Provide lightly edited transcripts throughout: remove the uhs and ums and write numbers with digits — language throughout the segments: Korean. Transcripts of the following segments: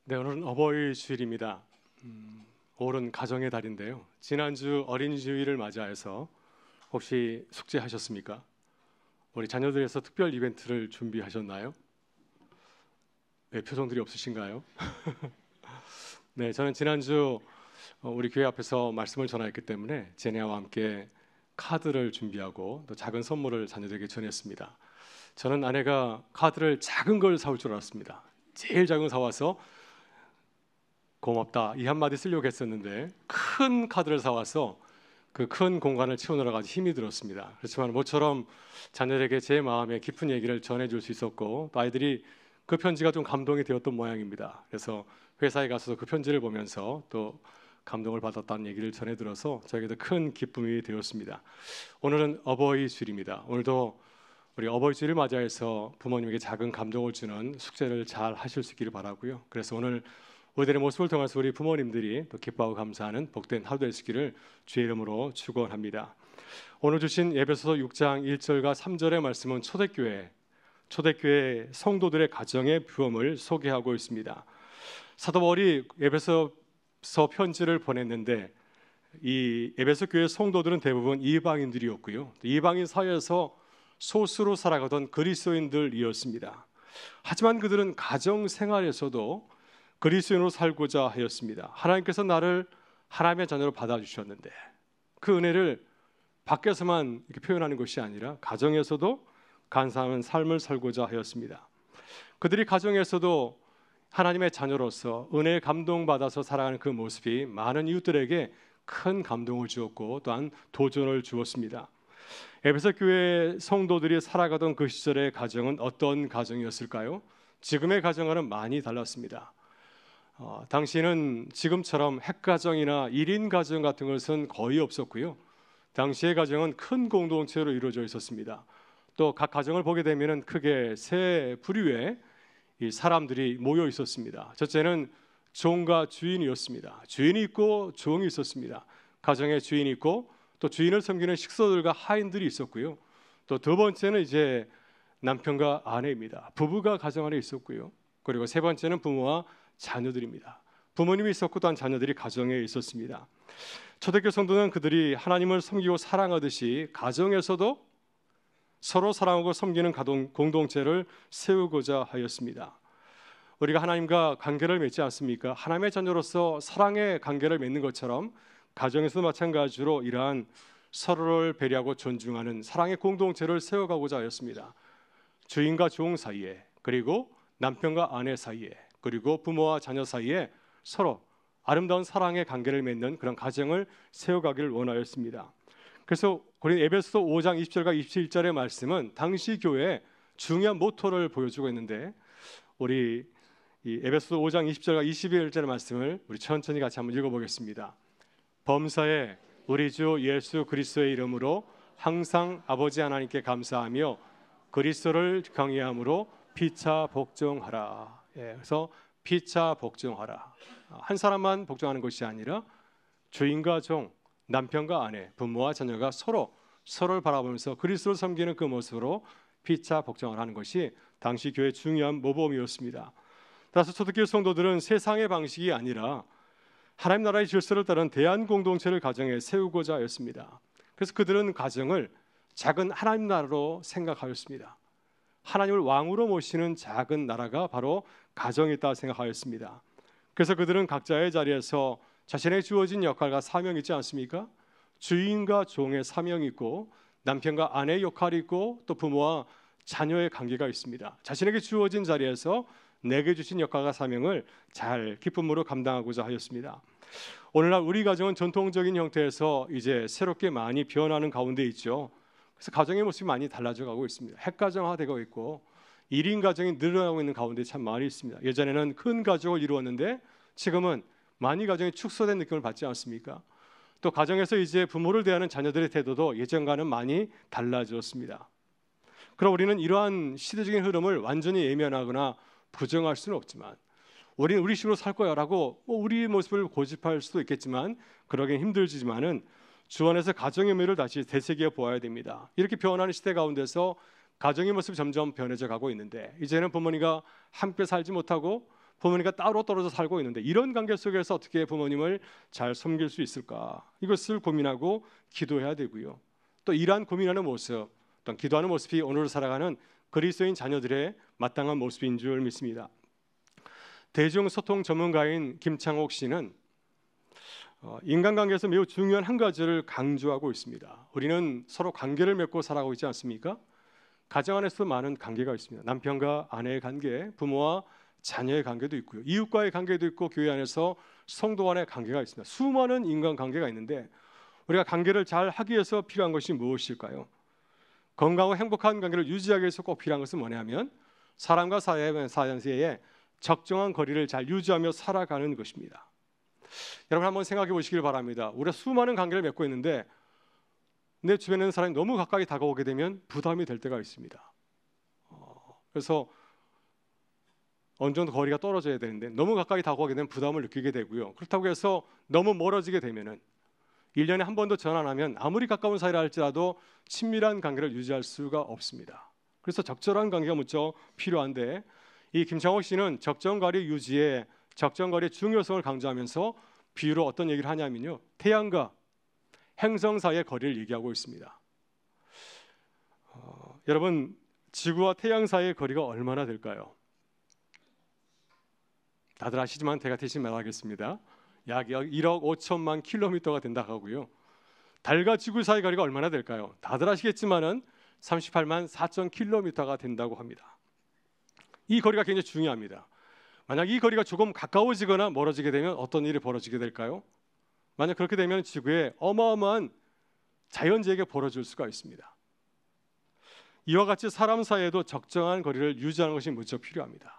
네, 오늘은 어버이 주일입니다. 오늘은 가정의 달인데요. 지난주 어린이주일을 맞이해서 혹시 숙제하셨습니까? 우리 자녀들에서 특별 이벤트를 준비하셨나요? 네, 표정들이 없으신가요? 네, 저는 지난주 우리 교회 앞에서 말씀을 전하였기 때문에 제니아와 함께 카드를 준비하고 또 작은 선물을 자녀들에게 전했습니다. 저는 아내가 카드를 작은 걸 사올 줄 알았습니다. 제일 작은 거 사와서 고맙다 이 한마디 쓰려고 했었는데 큰 카드를 사와서 그 큰 공간을 채우느라 아주 힘이 들었습니다. 그렇지만 모처럼 자녀에게 제 마음의 깊은 얘기를 전해줄 수 있었고 또 아이들이 그 편지가 좀 감동이 되었던 모양입니다. 그래서 회사에 가서 그 편지를 보면서 또 감동을 받았다는 얘기를 전해 들어서 저에게도 큰 기쁨이 되었습니다. 오늘은 어버이 주일입니다. 오늘도 우리 어버이 주일을 맞이해서 부모님에게 작은 감동을 주는 숙제를 잘 하실 수 있기를 바라고요. 그래서 오늘 우리들의 모습을 통해서 우리 부모님들이 또 기뻐하고 감사하는 복된 하루 되시기를 주의 이름으로 축원합니다. 오늘 주신 에베소서 6장 1절과 3절의 말씀은 초대교회 성도들의 가정의 부흥을 소개하고 있습니다. 사도 바울이 에베소서 편지를 보냈는데 이 에베소 교회 성도들은 대부분 이방인들이었고요. 이방인 사회에서 소수로 살아가던 그리스도인들이었습니다. 하지만 그들은 가정 생활에서도 그리스도인으로 살고자 하였습니다. 하나님께서 나를 하나님의 자녀로 받아주셨는데 그 은혜를 밖에서만 이렇게 표현하는 것이 아니라 가정에서도 감사하는 삶을 살고자 하였습니다. 그들이 가정에서도 하나님의 자녀로서 은혜에 감동받아서 살아가는 그 모습이 많은 이웃들에게 큰 감동을 주었고 또한 도전을 주었습니다. 에베소 교회 성도들이 살아가던 그 시절의 가정은 어떤 가정이었을까요? 지금의 가정과는 많이 달랐습니다. 당시에는 지금처럼 핵가정이나 1인 가정 같은 것은 거의 없었고요. 당시의 가정은 큰 공동체로 이루어져 있었습니다. 또 각 가정을 보게 되면 크게 세 부류의 이 사람들이 모여 있었습니다. 첫째는 종과 주인이었습니다. 주인이 있고 종이 있었습니다. 가정의 주인이 있고 또 주인을 섬기는 식소들과 하인들이 있었고요. 또 두 번째는 이제 남편과 아내입니다. 부부가 가정 안에 있었고요. 그리고 세 번째는 부모와 자녀들입니다. 부모님이 있었고 또한 자녀들이 가정에 있었습니다. 초대교회 성도는 그들이 하나님을 섬기고 사랑하듯이 가정에서도 서로 사랑하고 섬기는 공동체를 세우고자 하였습니다. 우리가 하나님과 관계를 맺지 않습니까? 하나님의 자녀로서 사랑의 관계를 맺는 것처럼 가정에서도 마찬가지로 이러한 서로를 배려하고 존중하는 사랑의 공동체를 세워가고자 하였습니다. 주인과 종 사이에, 그리고 남편과 아내 사이에, 그리고 부모와 자녀 사이에 서로 아름다운 사랑의 관계를 맺는 그런 가정을 세워가기를 원하였습니다. 그래서 우리 에베소서 5장 20절과 21절의 말씀은 당시 교회의 중요한 모토를 보여주고 있는데 우리 이 에베소서 5장 20절과 21절의 말씀을 우리 천천히 같이 한번 읽어보겠습니다. 범사에 우리 주 예수 그리스도의 이름으로 항상 아버지 하나님께 감사하며 그리스도를 경외함으로 피차 복종하라. 그래서 피차 복종하라. 한 사람만 복종하는 것이 아니라 주인과 종, 남편과 아내, 부모와 자녀가 서로를 바라보면서 그리스도를 섬기는 그 모습으로 피차 복종을 하는 것이 당시 교회의 중요한 모범이었습니다. 따라서 초대교회 성도들은 세상의 방식이 아니라 하나님 나라의 질서를 따른 대한 공동체를 가정에 세우고자 하였습니다. 그래서 그들은 가정을 작은 하나님 나라로 생각하였습니다. 하나님을 왕으로 모시는 작은 나라가 바로 가정이었다 생각하였습니다. 그래서 그들은 각자의 자리에서 자신의 주어진 역할과 사명이 있지 않습니까? 주인과 종의 사명이 있고 남편과 아내의 역할이 있고 또 부모와 자녀의 관계가 있습니다. 자신에게 주어진 자리에서 내게 주신 역할과 사명을 잘 기쁨으로 감당하고자 하였습니다. 오늘날 우리 가정은 전통적인 형태에서 이제 새롭게 많이 변하는 가운데 있죠. 그래서 가정의 모습이 많이 달라져 가고 있습니다. 핵가정화되고 있고 1인 가정이 늘어나고 있는 가운데 참 많이 있습니다. 예전에는 큰 가족을 이루었는데 지금은 많이 가정이 축소된 느낌을 받지 않습니까? 또 가정에서 이제 부모를 대하는 자녀들의 태도도 예전과는 많이 달라졌습니다. 그럼 우리는 이러한 시대적인 흐름을 완전히 예면하거나 부정할 수는 없지만 우리는 우리 식으로 살 거야라고 우리의 모습을 고집할 수도 있겠지만 그러긴 힘들지만은 주 안에서 가정의 의미를 다시 되새겨 보아야 됩니다. 이렇게 변하는 시대 가운데서 가정의 모습이 점점 변해져 가고 있는데 이제는 부모님과 함께 살지 못하고 부모님과 따로 떨어져 살고 있는데 이런 관계 속에서 어떻게 부모님을 잘 섬길 수 있을까? 이것을 고민하고 기도해야 되고요. 또 이러한 고민하는 모습, 또 기도하는 모습이 오늘을 살아가는 그리스도인 자녀들의 마땅한 모습인 줄 믿습니다. 대중소통 전문가인 김창옥 씨는 인간관계에서 매우 중요한 한 가지를 강조하고 있습니다. 우리는 서로 관계를 맺고 살아가고 있지 않습니까? 가정 안에서도 많은 관계가 있습니다. 남편과 아내의 관계, 부모와 자녀의 관계도 있고요. 이웃과의 관계도 있고 교회 안에서 성도 간의 관계가 있습니다. 수많은 인간관계가 있는데 우리가 관계를 잘 하기 위해서 필요한 것이 무엇일까요? 건강하고 행복한 관계를 유지하기 위해서 꼭 필요한 것은 뭐냐면 사람과 사이에 적정한 거리를 잘 유지하며 살아가는 것입니다. 여러분 한번 생각해 보시길 바랍니다. 우리가 수많은 관계를 맺고 있는데 내 주변에 있는 사람이 너무 가까이 다가오게 되면 부담이 될 때가 있습니다. 그래서 어느 정도 거리가 떨어져야 되는데 너무 가까이 다가오게 되면 부담을 느끼게 되고요. 그렇다고 해서 너무 멀어지게 되면은 1년에 한 번도 전화 안 하면 아무리 가까운 사이라 할지라도 친밀한 관계를 유지할 수가 없습니다. 그래서 적절한 관계가 무척 필요한데 이 김창옥 씨는 적정거리 유지에 적정거리의 중요성을 강조하면서 비유로 어떤 얘기를 하냐면요. 태양과 행성 사이의 거리를 얘기하고 있습니다. 여러분 지구와 태양 사이의 거리가 얼마나 될까요? 다들 아시지만 제가 대신 말하겠습니다. 약 1억 5천만 킬로미터가 된다고 하고요. 달과 지구 사이 거리가 얼마나 될까요? 다들 아시겠지만은 38만 4천 킬로미터가 된다고 합니다. 이 거리가 굉장히 중요합니다. 만약 이 거리가 조금 가까워지거나 멀어지게 되면 어떤 일이 벌어지게 될까요? 만약 그렇게 되면 지구에 어마어마한 자연재해가 벌어질 수가 있습니다. 이와 같이 사람 사이에도 적정한 거리를 유지하는 것이 무척 필요합니다.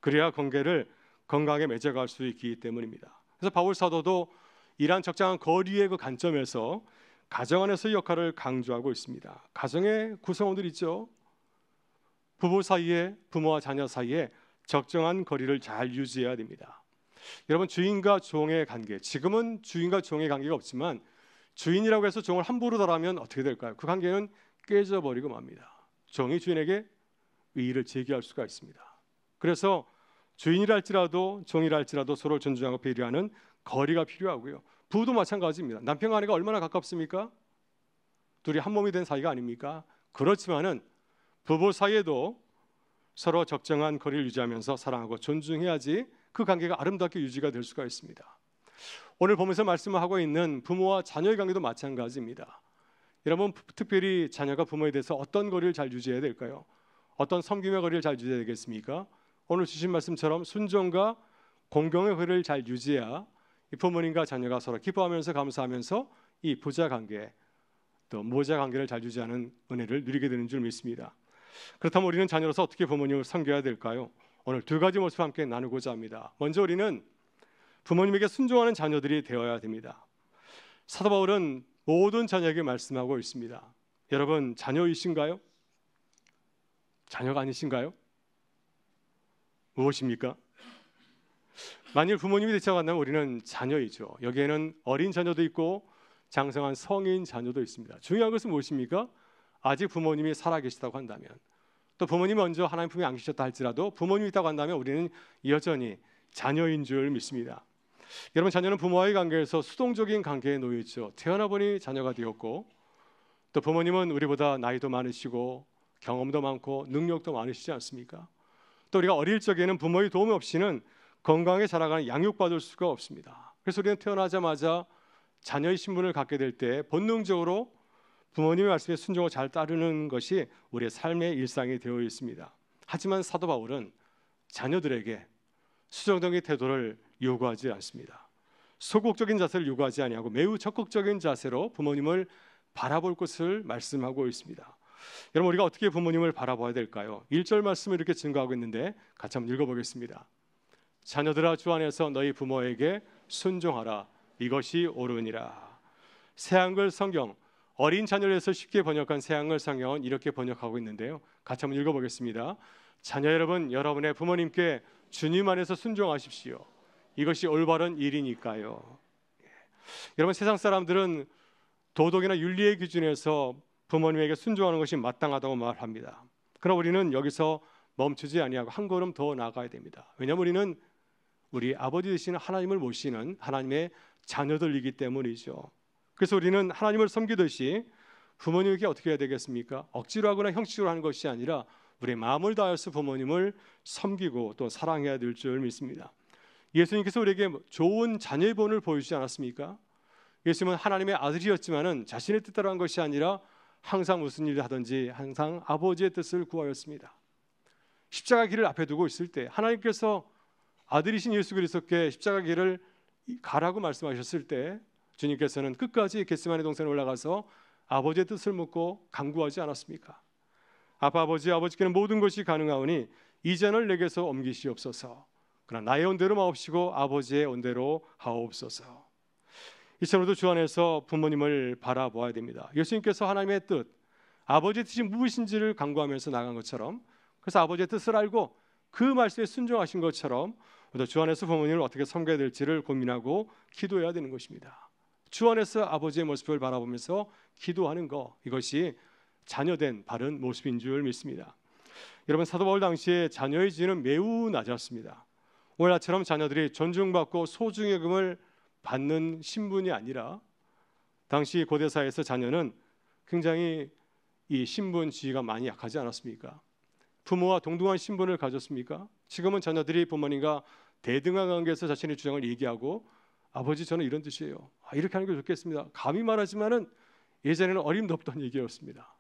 그래야 관계를 건강하게 맺어갈 수 있기 때문입니다. 그래서 바울 사도도 이러한 적정한 거리의 그 관점에서 가정 안에서의 역할을 강조하고 있습니다. 가정의 구성원들 있죠. 부부 사이에, 부모와 자녀 사이에 적정한 거리를 잘 유지해야 됩니다. 여러분 주인과 종의 관계, 지금은 주인과 종의 관계가 없지만 주인이라고 해서 종을 함부로 달하면 어떻게 될까요? 그 관계는 깨져버리고 맙니다. 종이 주인에게 의의를 제기할 수가 있습니다. 그래서 주인이라 할지라도 종이라 할지라도 서로 존중하고 배려하는 거리가 필요하고요. 부부도 마찬가지입니다. 남편과 아내가 얼마나 가깝습니까? 둘이 한 몸이 된 사이가 아닙니까? 그렇지만은 부부 사이에도 서로 적정한 거리를 유지하면서 사랑하고 존중해야지 그 관계가 아름답게 유지가 될 수가 있습니다. 오늘 보면서 말씀을 하고 있는 부모와 자녀의 관계도 마찬가지입니다. 여러분 특별히 자녀가 부모에 대해서 어떤 거리를 잘 유지해야 될까요? 어떤 섬김의 거리를 잘 유지해야 되겠습니까? 오늘 주신 말씀처럼 순종과 공경의 거리를 잘 유지해야 부모님과 자녀가 서로 기뻐하면서 감사하면서 이 부자 관계 또 모자 관계를 잘 유지하는 은혜를 누리게 되는 줄 믿습니다. 그렇다면 우리는 자녀로서 어떻게 부모님을 섬겨야 될까요? 오늘 두 가지 모습을 함께 나누고자 합니다. 먼저 우리는 부모님에게 순종하는 자녀들이 되어야 됩니다. 사도 바울은 모든 자녀에게 말씀하고 있습니다. 여러분 자녀이신가요? 자녀가 아니신가요? 무엇입니까? 만일 부모님이 되자고 한다면 우리는 자녀이죠. 여기에는 어린 자녀도 있고 장성한 성인 자녀도 있습니다. 중요한 것은 무엇입니까? 아직 부모님이 살아계시다고 한다면 또 부모님이 먼저 하나님 품에 안기셨다 할지라도 부모님이 있다고 한다면 우리는 여전히 자녀인 줄 믿습니다. 여러분 자녀는 부모와의 관계에서 수동적인 관계에 놓여 있죠. 태어나 보니 자녀가 되었고 또 부모님은 우리보다 나이도 많으시고 경험도 많고 능력도 많으시지 않습니까? 또 우리가 어릴 적에는 부모의 도움 없이는 건강하게 자라가는 양육받을 수가 없습니다. 그래서 우리는 태어나자마자 자녀의 신분을 갖게 될 때 본능적으로 부모님의 말씀에 순종을 잘 따르는 것이 우리의 삶의 일상이 되어 있습니다. 하지만 사도 바울은 자녀들에게 수정적인 태도를 요구하지 않습니다. 소극적인 자세를 요구하지 아니하고 매우 적극적인 자세로 부모님을 바라볼 것을 말씀하고 있습니다. 여러분 우리가 어떻게 부모님을 바라봐야 될까요? 1절 말씀을 이렇게 증거하고 있는데 같이 한번 읽어보겠습니다. 자녀들아 주 안에서 너희 부모에게 순종하라. 이것이 옳으니라. 새한글 성경 어린 자녀를 해서 쉽게 번역한 새한글 성경은 이렇게 번역하고 있는데요. 같이 한번 읽어보겠습니다. 자녀 여러분, 여러분의 부모님께 주님 안에서 순종하십시오. 이것이 올바른 일이니까요. 여러분 세상 사람들은 도덕이나 윤리의 기준에서 부모님에게 순종하는 것이 마땅하다고 말합니다. 그러나 우리는 여기서 멈추지 아니하고 한 걸음 더 나아가야 됩니다. 왜냐하면 우리는 우리 아버지 되시는 하나님을 모시는 하나님의 자녀들이기 때문이죠. 그래서 우리는 하나님을 섬기듯이 부모님에게 어떻게 해야 되겠습니까? 억지로 하거나 형식으로 하는 것이 아니라 우리의 마음을 다해서 부모님을 섬기고 또 사랑해야 될 줄 믿습니다. 예수님께서 우리에게 좋은 자녀의 본을 보여주지 않았습니까? 예수님은 하나님의 아들이었지만은 자신의 뜻대로 한 것이 아니라 항상 무슨 일을 하든지 항상 아버지의 뜻을 구하였습니다. 십자가 길을 앞에 두고 있을 때 하나님께서 아들이신 예수 그리스도께 십자가 길을 가라고 말씀하셨을 때 주님께서는 끝까지 겟세마네 동산에 올라가서 아버지의 뜻을 묻고 간구하지 않았습니까? 아버지께는 모든 것이 가능하오니 이 잔을 내게서 옮기시옵소서. 그러나 나의 온대로 마옵시고 아버지의 온대로 하옵소서. 이처럼도 주 안에서 부모님을 바라보아야 됩니다. 예수님께서 하나님의 뜻, 아버지의 뜻이 무엇인지를 간구하면서 나간 것처럼, 그래서 아버지의 뜻을 알고 그 말씀에 순종하신 것처럼 우리도 주 안에서 부모님을 어떻게 섬겨야 될지를 고민하고 기도해야 되는 것입니다. 주 안에서 아버지의 모습을 바라보면서 기도하는 것, 이것이 자녀된 바른 모습인 줄 믿습니다. 여러분, 사도 바울 당시에 자녀의 지위는 매우 낮았습니다. 오늘날처럼 자녀들이 존중받고 소중히 여김을 받는 신분이 아니라 당시 고대사에서 자녀는 굉장히 이 신분 지위가 많이 약하지 않았습니까? 부모와 동등한 신분을 가졌습니까? 지금은 자녀들이 부모님과 대등한 관계에서 자신의 주장을 얘기하고 아버지 저는 이런 뜻이에요. 이렇게 하는 게 좋겠습니다. 감히 말하지만은 예전에는 어림도 없던 얘기였습니다.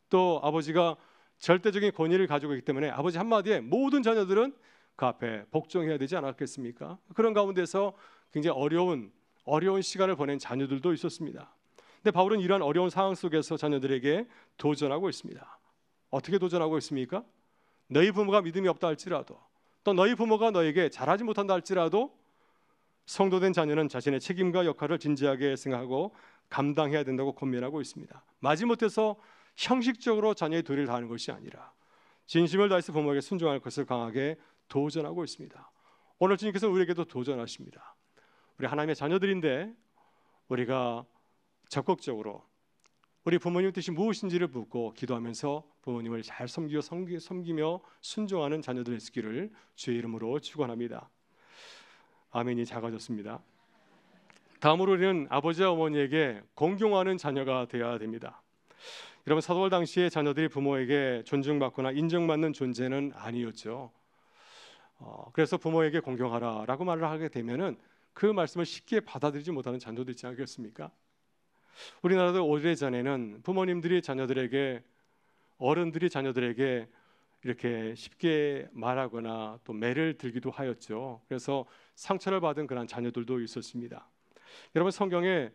또 아버지가 절대적인 권위를 가지고 있기 때문에 아버지 한마디에 모든 자녀들은 그 앞에 복종해야 되지 않았겠습니까? 그런 가운데서 굉장히 어려운 시간을 보낸 자녀들도 있었습니다. 근데 바울은 이러한 어려운 상황 속에서 자녀들에게 도전하고 있습니다. 어떻게 도전하고 있습니까? 너희 부모가 믿음이 없다 할지라도, 또 너희 부모가 너에게 잘하지 못한다 할지라도 성도된 자녀는 자신의 책임과 역할을 진지하게 생각하고 감당해야 된다고 권면하고 있습니다. 마지못해서 형식적으로 자녀의 도리를 다하는 것이 아니라 진심을 다해서 부모에게 순종할 것을 강하게 도전하고 있습니다. 오늘 주님께서 우리에게도 도전하십니다. 우리 하나님의 자녀들인데 우리가 적극적으로 우리 부모님 뜻이 무엇인지를 묻고 기도하면서 부모님을 잘 섬기며 순종하는 자녀들 있기를 주의 이름으로 축원합니다. 아멘이 작아졌습니다. 다음으로 우리는 아버지와 어머니에게 공경하는 자녀가 되어야 됩니다. 여러분, 사도 바울 당시에 자녀들이 부모에게 존중받거나 인정받는 존재는 아니었죠. 그래서 부모에게 공경하라라고 말을 하게 되면은 그 말씀을 쉽게 받아들이지 못하는 자녀도 있지 않겠습니까? 우리나라도 오래전에는 부모님들이 자녀들에게, 어른들이 자녀들에게 이렇게 쉽게 말하거나 또 매를 들기도 하였죠. 그래서 상처를 받은 그런 자녀들도 있었습니다. 여러분, 성경에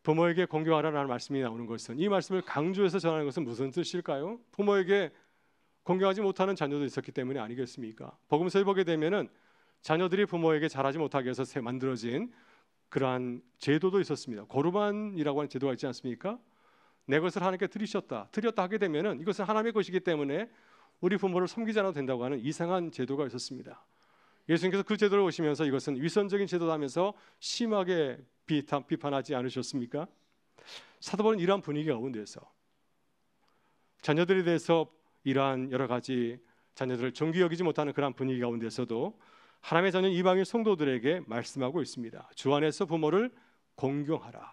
부모에게 공경하라는 말씀이 나오는 것은, 이 말씀을 강조해서 전하는 것은 무슨 뜻일까요? 부모에게 공경하지 못하는 자녀도 있었기 때문이 아니겠습니까? 복음서에 보게 되면은 자녀들이 부모에게 잘하지 못하게 해서 만들어진 그러한 제도도 있었습니다. 고르반이라고 하는 제도가 있지 않습니까? 내 것을 하나님께 드렸다 하게 되면은 이것은 하나님의 것이기 때문에 우리 부모를 섬기지 않아도 된다고 하는 이상한 제도가 있었습니다. 예수님께서 그 제도를 오시면서 이것은 위선적인 제도다 하면서 심하게 비판하지 않으셨습니까? 사도 바울은 이러한 분위기 가운데서 자녀들에 대해서 이러한 여러 가지 자녀들을 존귀 여기지 못하는 그러한 분위기 가운데서도 하나님의 자녀 이방인 성도들에게 말씀하고 있습니다. 주 안에서 부모를 공경하라.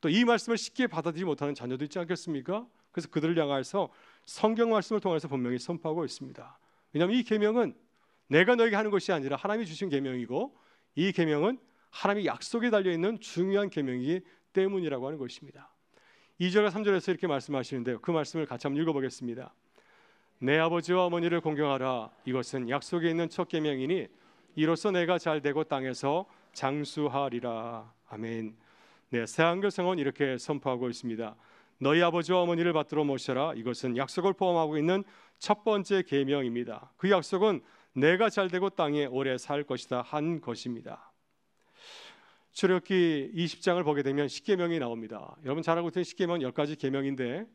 또 이 말씀을 쉽게 받아들이지 못하는 자녀도 있지 않겠습니까? 그래서 그들을 향해서 성경 말씀을 통해서 분명히 선포하고 있습니다. 왜냐하면 이 계명은 내가 너에게 하는 것이 아니라 하나님이 주신 계명이고, 이 계명은 하나님의 약속에 달려있는 중요한 계명이기 때문이라고 하는 것입니다. 2절과 3절에서 이렇게 말씀하시는데요, 그 말씀을 같이 한번 읽어보겠습니다. 내 아버지와 어머니를 공경하라. 이것은 약속에 있는 첫 계명이니 이로써 내가 잘되고 땅에서 장수하리라. 아멘. 네, 새한글성은 이렇게 선포하고 있습니다. 너희 아버지와 어머니를 받들어 모셔라. 이것은 약속을 포함하고 있는 첫 번째 계명입니다. 그 약속은 내가 잘되고 땅에 오래 살 것이다 한 것입니다. 출애굽기 20장을 보게 되면 십계명이 나옵니다. 여러분 잘 알고 있는 십계명은 10가지 계명인데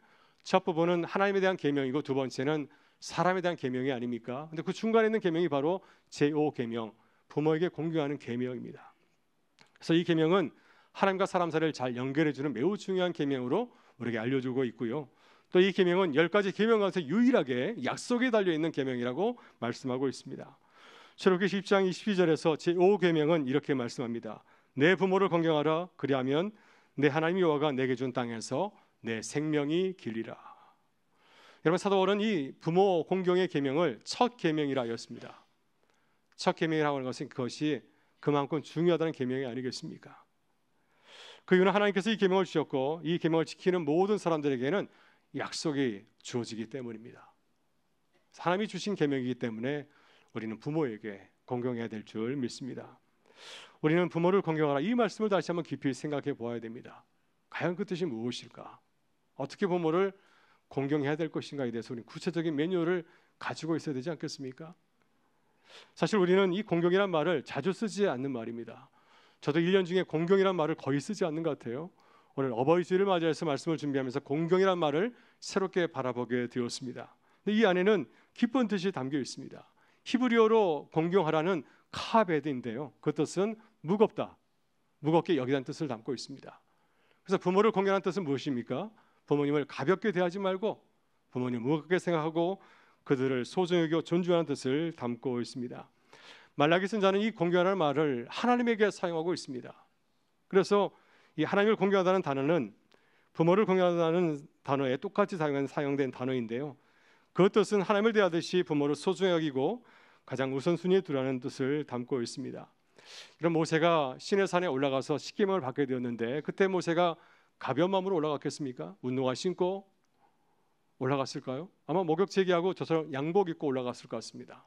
첫 부분은 하나님에 대한 계명이고 두 번째는 사람에 대한 계명이 아닙니까? 근데 그 중간에 있는 계명이 바로 제5계명, 부모에게 공경하는 계명입니다. 그래서 이 계명은 하나님과 사람 사이를 잘 연결해 주는 매우 중요한 계명으로 우리에게 알려주고 있고요. 또 이 계명은 10가지 계명 가운데 유일하게 약속에 달려 있는 계명이라고 말씀하고 있습니다. 출애굽기 10장 22절에서 제5계명은 이렇게 말씀합니다. 내 부모를 공경하라. 그리하면 내 하나님 여호와가 내게 준 땅에서 내 생명이 길리라. 여러분, 사도 바울은 이 부모 공경의 계명을 첫 계명이라 하였습니다. 첫 계명이라고 하는 것은 그것이 그만큼 중요하다는 계명이 아니겠습니까? 그 이유는 하나님께서 이 계명을 주셨고 이 계명을 지키는 모든 사람들에게는 약속이 주어지기 때문입니다. 하나님이 주신 계명이기 때문에 우리는 부모에게 공경해야 될 줄 믿습니다. 우리는 부모를 공경하라, 이 말씀을 다시 한번 깊이 생각해 보아야 됩니다. 과연 그 뜻이 무엇일까? 어떻게 부모를 공경해야 될 것인가에 대해서 우리는 구체적인 매뉴얼을 가지고 있어야 되지 않겠습니까? 사실 우리는 이 공경이란 말을 자주 쓰지 않는 말입니다. 저도 1년 중에 공경이란 말을 거의 쓰지 않는 것 같아요. 오늘 어버이주일을 맞이해서 말씀을 준비하면서 공경이란 말을 새롭게 바라보게 되었습니다. 근데 이 안에는 깊은 뜻이 담겨 있습니다. 히브리어로 공경하라는 카베드인데요, 그 뜻은 무겁다, 무겁게 여기다는 뜻을 담고 있습니다. 그래서 부모를 공경하는 뜻은 무엇입니까? 부모님을 가볍게 대하지 말고 부모님을 무겁게 생각하고 그들을 소중히 여기고 존중하는 뜻을 담고 있습니다. 말라기 선지자는 이 공경하라는 말을 하나님에게 사용하고 있습니다. 그래서 이 하나님을 공경하다는 단어는 부모를 공경하다는 단어에 똑같이 사용된 단어인데요, 그 뜻은 하나님을 대하듯이 부모를 소중히 여기고 가장 우선순위에 두라는 뜻을 담고 있습니다. 이런 모세가 시내산에 올라가서 십계명을 받게 되었는데 그때 모세가 가벼운 마음으로 올라갔겠습니까? 운동화 신고 올라갔을까요? 아마 목욕 제기하고 저처럼 양복 입고 올라갔을 것 같습니다.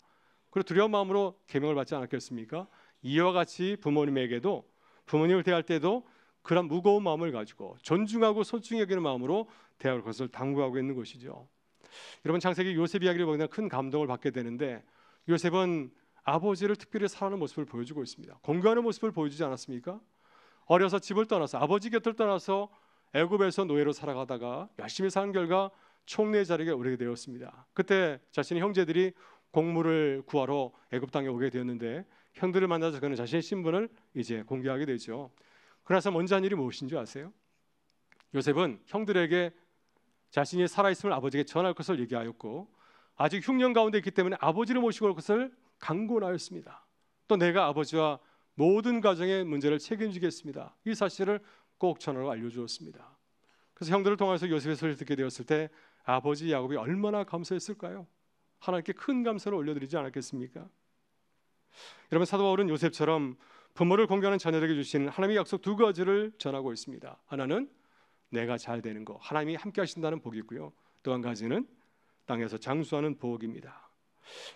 그리고 두려운 마음으로 계명을 받지 않았겠습니까? 이와 같이 부모님에게도, 부모님을 대할 때도 그런 무거운 마음을 가지고 존중하고 소중히 여기는 마음으로 대할 것을 당부하고 있는 것이죠. 여러분, 창세기 요셉 이야기를 보면 큰 감동을 받게 되는데 요셉은 아버지를 특별히 사랑하는 모습을 보여주고 있습니다. 공경하는 모습을 보여주지 않았습니까? 어려서 집을 떠나서 아버지 곁을 떠나서 애굽에서 노예로 살아가다가 열심히 사는 결과 총리의 자리에 오르게 되었습니다. 그때 자신의 형제들이 곡물을 구하러 애굽 땅에 오게 되었는데 형들을 만나서 그는 자신의 신분을 이제 공개하게 되죠. 그래서 먼저 한 일이 무엇인지 아세요? 요셉은 형들에게 자신이 살아있음을 아버지에게 전할 것을 얘기하였고 아직 흉년 가운데 있기 때문에 아버지를 모시고 올 것을 강권하였습니다. 또 내가 아버지와 모든 가정의 문제를 책임지겠습니다, 이 사실을 꼭 전하고 알려주었습니다. 그래서 형들을 통해서 요셉의 소리를 듣게 되었을 때 아버지 야곱이 얼마나 감사했을까요? 하나님께 큰 감사를 올려드리지 않았겠습니까? 여러분, 사도 바울은 요셉처럼 부모를 공경하는 자녀에게 주신 하나님의 약속 두 가지를 전하고 있습니다. 하나는 내가 잘 되는 거, 하나님이 함께 하신다는 복이고요, 또 한 가지는 땅에서 장수하는 복입니다.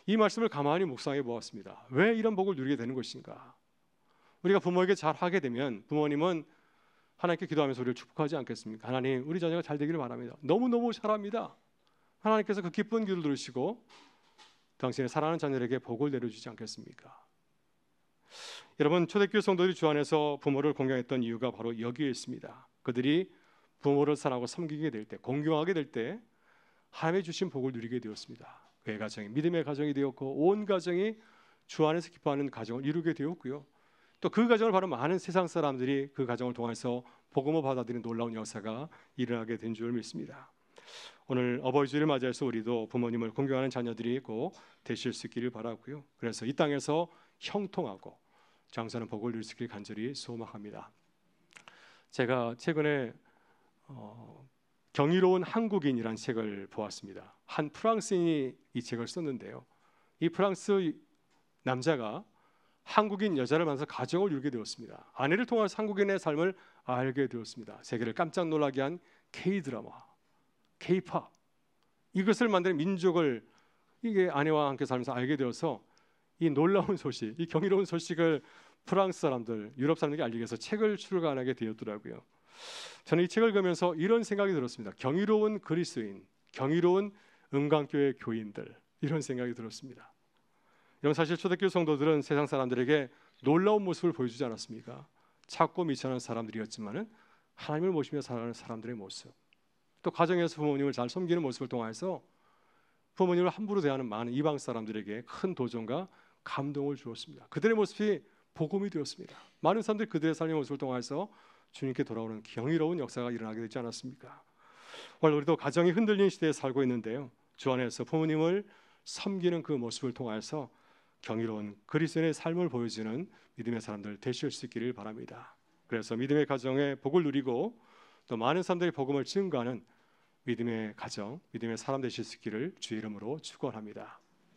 이 말씀을 가만히 묵상해 보았습니다. 왜 이런 복을 누리게 되는 것인가? 우리가 부모에게 잘하게 되면 부모님은 하나님께 기도하면서 우리를 축복하지 않겠습니까? 하나님, 우리 자녀가 잘 되기를 바랍니다. 너무너무 잘합니다. 하나님께서 그 기쁜 기도를 들으시고 당신의 사랑하는 자녀에게 복을 내려주지 않겠습니까? 여러분, 초대교회 성도들이 주 안에서 부모를 공경했던 이유가 바로 여기에 있습니다. 그들이 부모를 사랑하고 섬기게 될 때, 공경하게 될 때 하나님의 주신 복을 누리게 되었습니다. 그의 가정이 믿음의 가정이 되었고 온 가정이 주 안에서 기뻐하는 가정을 이루게 되었고요, 또 그 가정을 바로 많은 세상 사람들이 그 가정을 통해서 복음을 받아들이는 놀라운 역사가 일어나게 된 줄 믿습니다. 오늘 어버이주일을 맞이해서 우리도 부모님을 공경하는 자녀들이 꼭 되실 수 있기를 바라고요, 그래서 이 땅에서 형통하고 장수하는 복을 누릴 수 있기를 간절히 소망합니다. 제가 최근에 경이로운 한국인이라는 책을 보았습니다. 한 프랑스인이 이 책을 썼는데요, 이 프랑스 남자가 한국인 여자를 만나서 가정을 이루게 되었습니다. 아내를 통해서 한국인의 삶을 알게 되었습니다. 세계를 깜짝 놀라게 한 K-드라마, K-팝, 이것을 만드는 민족을 이게 아내와 함께 살면서 알게 되어서 이 놀라운 소식, 이 경이로운 소식을 프랑스 사람들, 유럽 사람들에게 알리기 위해서 책을 출간하게 되었더라고요. 저는 이 책을 읽으면서 이런 생각이 들었습니다. 경이로운 그리스도인, 경이로운 은광교회 교인들, 이런 생각이 들었습니다. 여러분, 사실 초대교회 성도들은 세상 사람들에게 놀라운 모습을 보여주지 않았습니까? 찾고 미천한 사람들이었지만은 하나님을 모시며 살아가는 사람들의 모습, 또 가정에서 부모님을 잘 섬기는 모습을 통해서 부모님을 함부로 대하는 많은 이방 사람들에게 큰 도전과 감동을 주었습니다. 그들의 모습이 복음이 되었습니다. 많은 사람들이 그들의 삶의 모습을 통해서 주님께 돌아오는 경이로운 역사가 일어나게 되지 않았습니까? 오늘 우리도 가정이 흔들린 시대에 살고 있는데요. 주 안에서 부모님을 섬기는 그 모습을 통해서 경이로운 그리스도인의 삶을 보여주는 믿음의 사람들 되실 수 있기를 바랍니다. 그래서 믿음의 가정에 복을 누리고 또 많은 사람들이 복음을 증거하는 믿음의 가정, 믿음의 사람 되실 수 있기를 주의 이름으로 축원합니다.